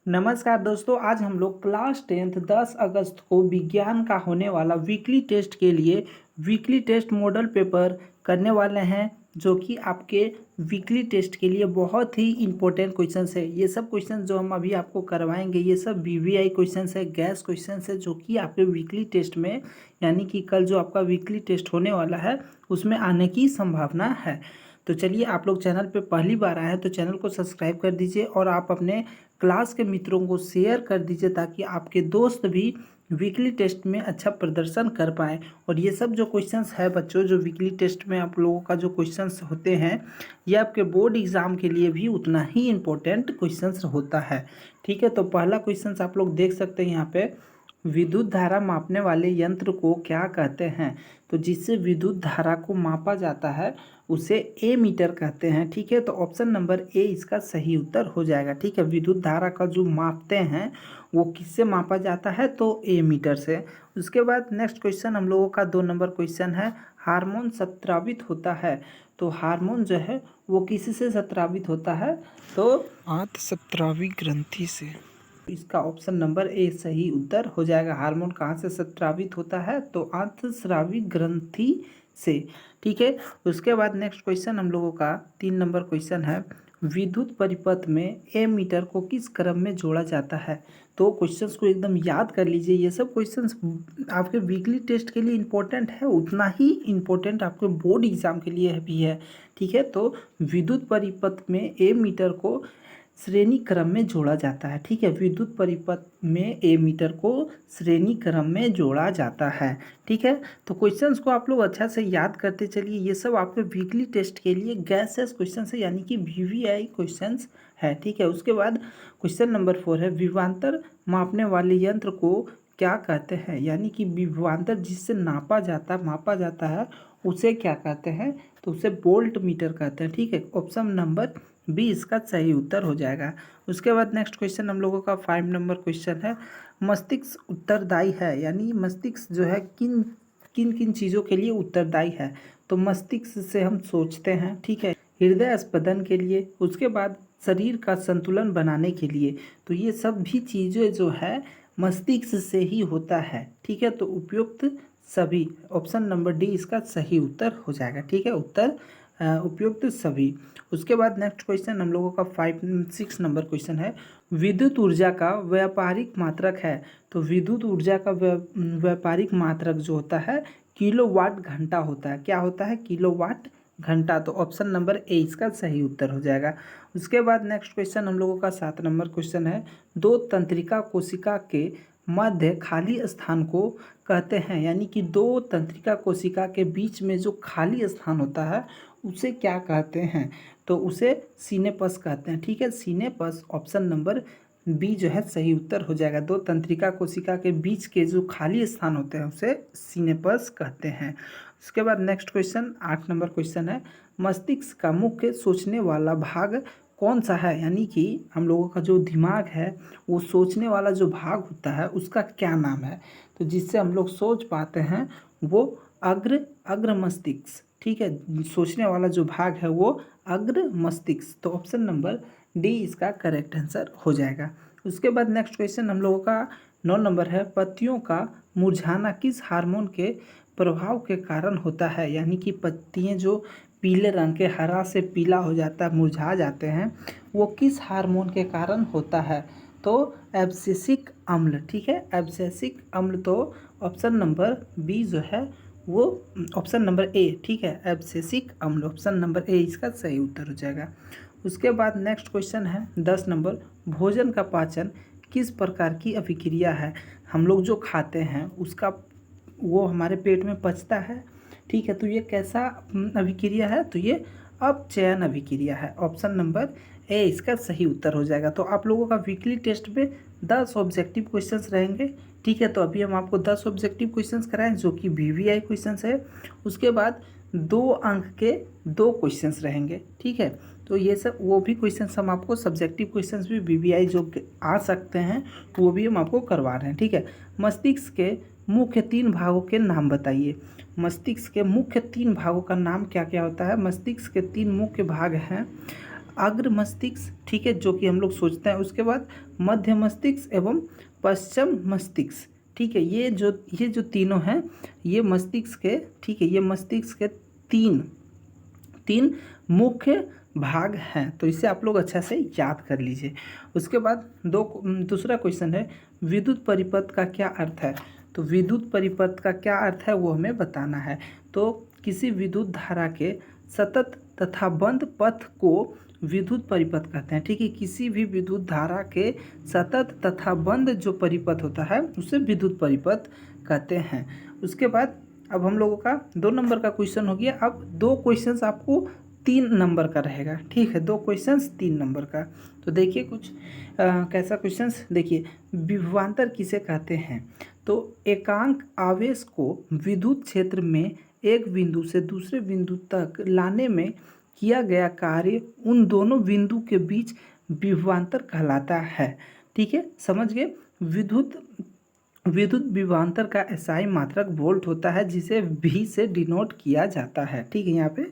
नमस्कार दोस्तों, आज हम लोग क्लास 10th 10 अगस्त को विज्ञान का होने वाला वीकली टेस्ट के लिए वीकली टेस्ट मॉडल पेपर करने वाले हैं, जो कि आपके वीकली टेस्ट के लिए बहुत ही इम्पोर्टेंट क्वेश्चंस है। ये सब क्वेश्चंस जो हम अभी आपको करवाएंगे, ये सब वीवीआई क्वेश्चंस है, गैस क्वेश्चंस है, जो कि आपके वीकली टेस्ट में यानी कि कल जो आपका वीकली टेस्ट होने वाला है उसमें आने की संभावना है। तो चलिए, आप लोग चैनल पे पहली बार आए हैं तो चैनल को सब्सक्राइब कर दीजिए और आप अपने क्लास के मित्रों को शेयर कर दीजिए, ताकि आपके दोस्त भी वीकली टेस्ट में अच्छा प्रदर्शन कर पाएँ। और ये सब जो क्वेश्चंस है बच्चों, जो वीकली टेस्ट में आप लोगों का जो क्वेश्चंस होते हैं, ये आपके बोर्ड एग्ज़ाम के लिए भी उतना ही इम्पोर्टेंट क्वेश्चंस होता है। ठीक है, तो पहला क्वेश्चंस आप लोग देख सकते हैं यहाँ पे, विद्युत धारा मापने वाले यंत्र को क्या कहते हैं। तो जिससे विद्युत धारा को मापा जाता है उसे ए मीटर कहते हैं। ठीक है, तो ऑप्शन नंबर ए इसका सही उत्तर हो जाएगा। ठीक है, विद्युत धारा का जो मापते हैं वो किससे मापा जाता है, तो ए मीटर से। उसके बाद नेक्स्ट क्वेश्चन हम लोगों का 2 नंबर क्वेश्चन है, हार्मोन स्रावित होता है। तो हार्मोन जो है वो किससे स्रावित होता है, तो अंतःस्रावी ग्रंथि से। इसका ऑप्शन नंबर ए सही उत्तर हो जाएगा। हार्मोन कहाँ से स्रावित होता है, तो अंतःस्रावी ग्रंथि से। ठीक है, उसके बाद नेक्स्ट क्वेश्चन हम लोगों का 3 नंबर क्वेश्चन है, विद्युत परिपथ में ए मीटर को किस क्रम में जोड़ा जाता है। तो क्वेश्चंस को एकदम याद कर लीजिए, ये सब क्वेश्चंस आपके वीकली टेस्ट के लिए इम्पोर्टेंट है, उतना ही इम्पोर्टेंट आपके बोर्ड एग्जाम के लिए भी है। ठीक है, तो विद्युत परिपथ में ए मीटर को श्रेणी क्रम में जोड़ा जाता है। ठीक है, विद्युत परिपथ में ए मीटर को श्रेणी क्रम में जोड़ा जाता है। ठीक है, तो क्वेश्चंस को आप लोग अच्छा से याद करते चलिए, ये सब आपके वीकली टेस्ट के लिए गैसेस क्वेश्चन है, यानी कि वीवीआई क्वेश्चंस है। ठीक है, उसके बाद क्वेश्चन नंबर 4 है, विभवांतर मापने वाले यंत्र को क्या कहते हैं। यानी कि विभवांतर जिससे मापा जाता है उसे क्या कहते हैं, तो उसे वोल्ट मीटर कहते हैं। ठीक है, ऑप्शन नंबर बी इसका सही उत्तर हो जाएगा। उसके बाद नेक्स्ट क्वेश्चन हम लोगों का 5 नंबर क्वेश्चन है, मस्तिष्क उत्तरदायी है। यानी मस्तिष्क जो है किन किन किन चीज़ों के लिए उत्तरदायी है। तो मस्तिष्क से हम सोचते हैं, ठीक है, हृदय स्पंदन के लिए, उसके बाद शरीर का संतुलन बनाने के लिए। तो ये सब भी चीज़ें जो है मस्तिष्क से ही होता है। ठीक है, तो उपयुक्त सभी, ऑप्शन नंबर डी इसका सही उत्तर हो जाएगा। ठीक है, उपयुक्त सभी। उसके बाद नेक्स्ट क्वेश्चन हम लोगों का 6 नंबर क्वेश्चन है, विद्युत ऊर्जा का व्यापारिक मात्रक है। तो विद्युत ऊर्जा का व्यापारिक मात्रक जो होता है किलोवाट घंटा होता है। क्या होता है, किलोवाट घंटा। तो ऑप्शन नंबर ए इसका सही उत्तर हो जाएगा। उसके बाद नेक्स्ट क्वेश्चन हम लोगों का 7 नंबर क्वेश्चन है, दो तंत्रिका कोशिका के मध्य खाली स्थान को कहते हैं। यानी कि दो तंत्रिका कोशिका के बीच में जो खाली स्थान होता है उसे क्या कहते हैं, तो उसे सिनेपस कहते हैं। ठीक है, सिनेपस, ऑप्शन नंबर बी जो है सही उत्तर हो जाएगा। दो तंत्रिका कोशिका के बीच के जो खाली स्थान होते हैं उसे सिनेपस कहते हैं। उसके बाद नेक्स्ट क्वेश्चन 8 नंबर क्वेश्चन है, मस्तिष्क का मुख्य सोचने वाला भाग कौन सा है। यानी कि हम लोगों का जो दिमाग है वो सोचने वाला जो भाग होता है उसका क्या नाम है, तो जिससे हम लोग सोच पाते हैं वो अग्र मस्तिष्क। ठीक है, सोचने वाला जो भाग है वो अग्र मस्तिष्क। तो ऑप्शन नंबर डी इसका करेक्ट आंसर हो जाएगा। उसके बाद नेक्स्ट क्वेश्चन हम लोगों का 9 नंबर है, पत्तियों का मुरझाना किस हार्मोन के प्रभाव के कारण होता है। यानी कि पत्तियां जो पीले रंग के, हरा से पीला हो जाता है, मुरझा जाते हैं, वो किस हार्मोन के कारण होता है, तो एब्सिसिक अम्ल। ठीक है, एब्सिसिक अम्ल। तो ऑप्शन नंबर बी जो है वो ऑप्शन नंबर ए, ठीक है, एब्सिसिक अम्ल, ऑप्शन नंबर ए इसका सही उत्तर हो जाएगा। उसके बाद नेक्स्ट क्वेश्चन है 10 नंबर, भोजन का पाचन किस प्रकार की अभिक्रिया है। हम लोग जो खाते हैं उसका वो हमारे पेट में पचता है। ठीक है, तो ये कैसा अभिक्रिया है, तो ये अपचयन अभिक्रिया है। ऑप्शन नंबर ए इसका सही उत्तर हो जाएगा। तो आप लोगों का वीकली टेस्ट में 10 ऑब्जेक्टिव क्वेश्चंस रहेंगे। ठीक है, तो अभी हम आपको 10 ऑब्जेक्टिव क्वेश्चंस कराएं जो कि वीवीआई क्वेश्चंस है। उसके बाद 2 अंक के 2 क्वेश्चंस रहेंगे। ठीक है, तो ये सब वो भी क्वेश्चंस हम आपको, सब्जेक्टिव क्वेश्चंस भी वीवीआई जो आ सकते हैं वो भी हम आपको करवा रहे हैं। ठीक है, मस्तिष्क के मुख्य 3 भागों के नाम बताइए। मस्तिष्क के मुख्य 3 भागों का नाम क्या क्या होता है। मस्तिष्क के 3 मुख्य भाग हैं, अग्र मस्तिष्क, ठीक है, जो कि हम लोग सोचते हैं। उसके बाद मध्य मस्तिष्क एवं पश्चिम मस्तिष्क, ठीक है। ये जो तीनों हैं ये मस्तिष्क के, ठीक है, ये मस्तिष्क के तीन तीन मुख्य भाग हैं। तो इसे आप लोग अच्छा से याद कर लीजिए। उसके बाद दूसरा क्वेश्चन है, विद्युत परिपथ का क्या अर्थ है। तो विद्युत परिपथ का क्या अर्थ है वो हमें बताना है। तो किसी विद्युत धारा के सतत तथा बंद पथ को विद्युत परिपथ कहते हैं, ठीक है। किसी भी विद्युत धारा के सतत तथा बंद जो परिपथ होता है उसे विद्युत परिपथ कहते हैं। उसके बाद अब हम लोगों का 2 नंबर का क्वेश्चन हो गया। अब 2 क्वेश्चंस आपको 3 नंबर का रहेगा, ठीक है। 2 क्वेश्चंस 3 नंबर का। तो देखिए कुछ कैसा क्वेश्चंस, देखिए विभवांतर किसे कहते हैं। तो एकांक आवेश को विद्युत क्षेत्र में एक बिंदु से दूसरे बिंदु तक लाने में किया गया कार्य उन दोनों बिंदु के बीच विभवांतर कहलाता है, ठीक है। समझ गए। विद्युत विभवांतर का एसआई मात्रक वोल्ट होता है जिसे V से डिनोट किया जाता है, ठीक है। यहाँ पे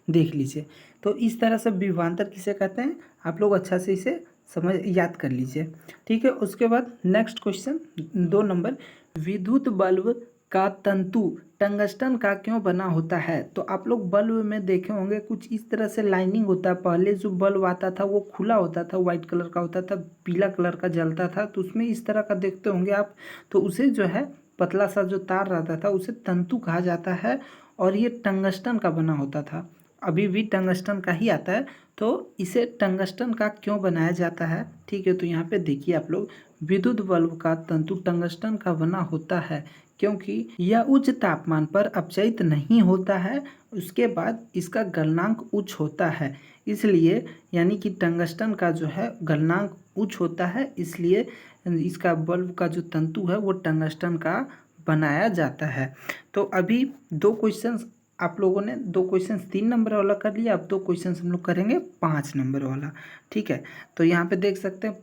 देख लीजिए। तो इस तरह से विभवांतर किसे कहते हैं आप लोग अच्छा से इसे समझ याद कर लीजिए, ठीक है। उसके बाद नेक्स्ट क्वेश्चन 2 नंबर, विद्युत बल्ब का तंतु टंगस्टन का क्यों बना होता है। तो आप लोग बल्ब में देखे होंगे कुछ इस तरह से लाइनिंग होता है। पहले जो बल्ब आता था वो खुला होता था, वाइट कलर का होता था, पीला कलर का जलता था, तो उसमें इस तरह का देखते होंगे आप। तो उसे जो है पतला सा जो तार रहता था उसे तंतु कहा जाता है और ये टंगस्टन का बना होता था। अभी भी टंगस्टन का ही आता है। तो इसे टंगस्टन का क्यों बनाया जाता है, ठीक है। तो यहाँ पे देखिए आप लोग, विद्युत बल्ब का तंतु टंगस्टन का बना होता है क्योंकि यह उच्च तापमान पर अपचयित नहीं होता है। उसके बाद इसका गलनांक उच्च होता है, इसलिए यानी कि टंगस्टन का जो है गलनांक उच्च होता है, इसलिए इसका बल्ब का जो तंतु है वो टंगस्टन का बनाया जाता है। तो अभी 2 क्वेश्चंस आप लोगों ने 2 क्वेश्चंस 3 नंबर वाला कर लिया। अब 2 क्वेश्चंस हम लोग करेंगे 5 नंबर वाला, ठीक है। तो यहाँ पे देख सकते हैं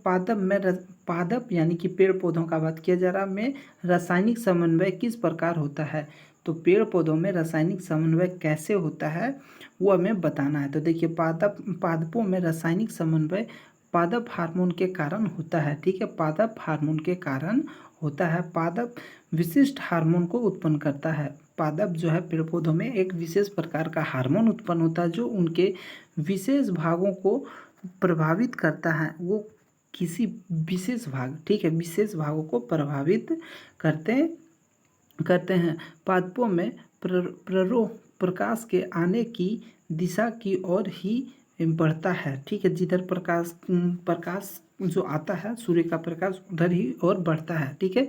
पादप यानी कि पेड़ पौधों का बात किया जा रहा में रासायनिक समन्वय किस प्रकार होता है। तो पेड़ पौधों में रासायनिक समन्वय कैसे होता है वो हमें बताना है। तो देखिए पादपों में रासायनिक समन्वय पादप हार्मोन के कारण होता है, ठीक है। पादप हार्मोन के कारण होता है। पादप विशिष्ट हार्मोन को उत्पन्न करता है। पादप जो है पेड़ पौधों में एक विशेष प्रकार का हार्मोन उत्पन्न होता है जो उनके विशेष भागों को प्रभावित करता है। वो किसी विशेष भाग, ठीक है, विशेष भागों को प्रभावित करते हैं। पादपों में प्रकाश के आने की दिशा की ओर ही बढ़ता है, ठीक है। जिधर प्रकाश जो आता है सूर्य का प्रकाश उधर ही और बढ़ता है, ठीक है।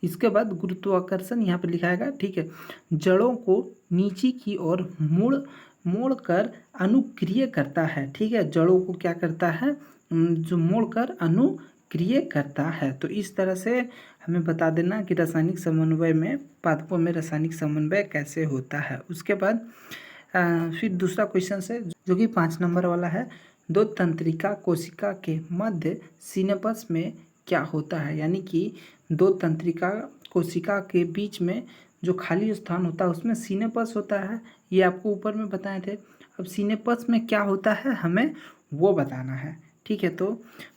इसके बाद गुरुत्वाकर्षण यहाँ पे लिखाएगा, ठीक है। जड़ों को नीचे की ओर मोड़ कर अनुक्रिय करता है, ठीक है। जड़ों को क्या करता है, जो मोड़ कर अनुक्रिय करता है। तो इस तरह से हमें बता देना कि रासायनिक समन्वय में पादपों में रासायनिक समन्वय कैसे होता है। उसके बाद फिर दूसरा क्वेश्चन है जो कि 5 नंबर वाला है, 2 तंत्रिका कोशिका के मध्य सिनेप्स में क्या होता है। यानी कि 2 तंत्रिका कोशिका के बीच में जो खाली स्थान होता है उसमें सिनेप्स होता है। ये आपको ऊपर में बताए थे। अब सिनेप्स में क्या होता है हमें वो बताना है, ठीक है। तो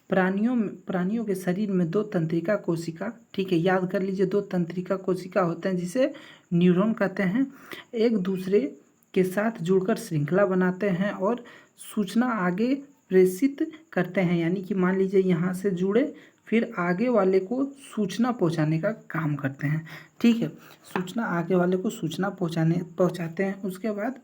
प्राणियों के शरीर में 2 तंत्रिका कोशिका, ठीक है, याद कर लीजिए। 2 तंत्रिका कोशिका होते हैं जिसे न्यूरॉन कहते हैं। एक दूसरे के साथ जुड़कर श्रृंखला बनाते हैं और सूचना आगे प्रेषित करते हैं। यानी कि मान लीजिए यहाँ से जुड़े फिर आगे वाले को सूचना पहुँचाने का काम करते हैं, ठीक है। सूचना आगे वाले को सूचना पहुँचाते हैं। उसके बाद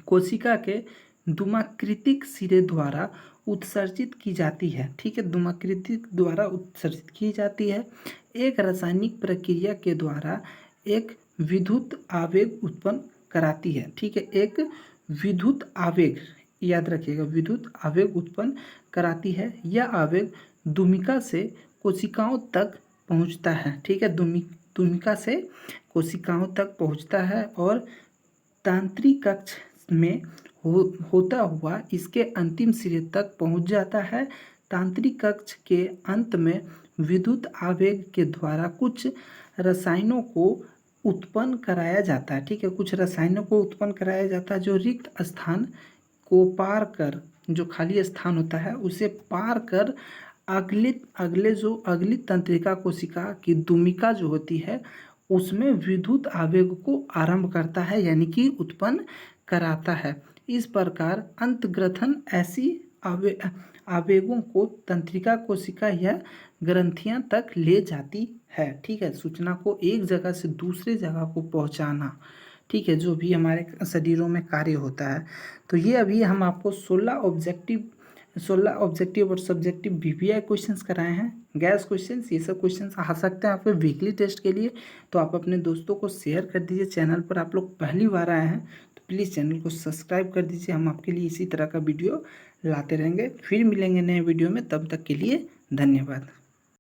कोशिका के धूमाकृतिक सिरे द्वारा उत्सर्जित की जाती है, ठीक है। धूमाकृतिक द्वारा उत्सर्जित की जाती है। एक रासायनिक प्रक्रिया के द्वारा एक विद्युत आवेग उत्पन्न कराती है, ठीक है। एक विद्युत आवेग, याद रखिएगा, विद्युत आवेग उत्पन्न कराती है। यह आवेग दुमिका से कोशिकाओं तक पहुंचता है, ठीक है। दुमिका से कोशिकाओं तक पहुंचता है और तांत्रिक कक्ष में होता हुआ इसके अंतिम सिरे तक पहुंच जाता है। तांत्रिक कक्ष के अंत में विद्युत आवेग के द्वारा कुछ रसायनों को उत्पन्न कराया जाता है, ठीक है। कुछ रसायनों को उत्पन्न कराया जाता है जो रिक्त स्थान को पार कर जो खाली स्थान होता है उसे पार कर अगली तंत्रिका कोशिका की दुमिका जो होती है उसमें विद्युत आवेग को आरंभ करता है, यानी कि उत्पन्न कराता है। इस प्रकार अंतग्रथन ऐसी आवेगों को तंत्रिका कोशिका या ग्रंथियां तक ले जाती है। ठीक है, सूचना को एक जगह से दूसरी जगह को पहुंचाना, ठीक है, जो भी हमारे शरीरों में कार्य होता है। तो ये अभी हम आपको 16 ऑब्जेक्टिव और सब्जेक्टिव वीवीआई क्वेश्चंस कराए हैं, गैस क्वेश्चंस। ये सब क्वेश्चंस आ सकते हैं आपके वीकली टेस्ट के लिए, तो आप अपने दोस्तों को शेयर कर दीजिए। चैनल पर आप लोग पहली बार आए हैं तो प्लीज़ चैनल को सब्सक्राइब कर दीजिए। हम आपके लिए इसी तरह का वीडियो लाते रहेंगे। फिर मिलेंगे नए वीडियो में, तब तक के लिए धन्यवाद।